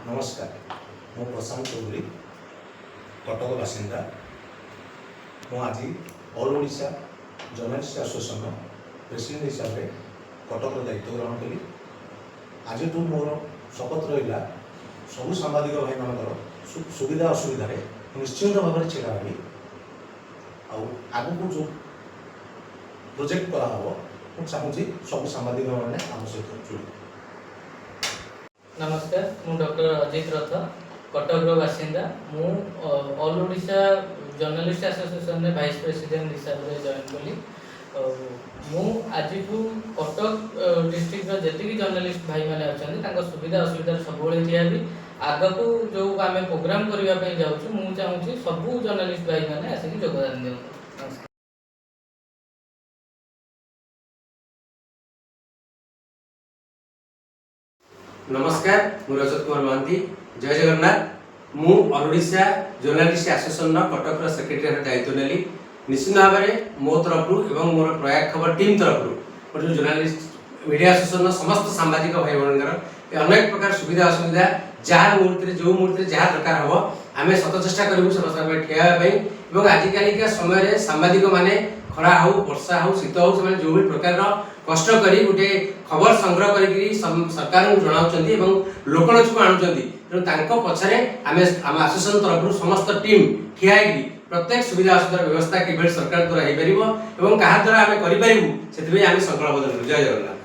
नमस्कार मु प्रशांत चौधरी कटक बासिंदा मु आज all Odisha journalist association president हिसाब से कटक दायित्व ग्रहण कली। आज मोर शपथ रहा सबू सांबादिक भाई मान सुविधा असुविधा निश्चिंत भाव में छेड़ा हेबी आगू जो प्रोजेक्ट कराव मुझे सबू सांबादिक मैंने आम सहित जुड़ी। नमस्कार मु डॉक्टर अजित रथ कटक बासिंदा मु ऑल ओडिशा जर्नलिस्ट एसोसिएशन में वाइस प्रेसिडेंट हिसाब से जॉइन कली। मु आज कटक डिस्ट्रिक्ट जी जर्नलिस्ट भाई मैंने अच्छा सुविधा असुविधा सब ठिया भी आग को जो आम प्रोग्राम करने जाऊँ मुझे चाहूँगी सबू जर्नलिस्ट भाई मैंने आसिक योगदान दिखाँ। नमस्कार मु रजत कुमार महांती जय जगन्नाथ मु all Odisha journalist association Cuttack secretary दायित्व नेली। निश्चित भाव में मो तरफ एवं मोर प्रयाग खबर टीम तरफ जो जर्नलिस्ट मीडिया एसोसिएशन समस्त सांबादिक भाई बहन अनेक प्रकार सुविधा असुविधा जहाँ मुहूर्त जो मुहूर्त जहाँ दरकार हम आम सत चेष्टा करूँ समस्त ठिया आजिका समय सांबादिक मैंने खरा हो वर्षा हो शीत हो से जो भी प्रकार कष्ट करी गोटे खबर संग्रह करी सरकार को जनाऊँ लोकलोच को आणुंट तेणु पछरे आम एसोसिएशन तरफ समस्त टीम ठिया प्रत्येक सुविधा असुविधा व्यवस्था कि सरकार द्वारा हो पार क्या द्वारा आम करूँ से संकल्पबद्ध। जय जगन्नाथ।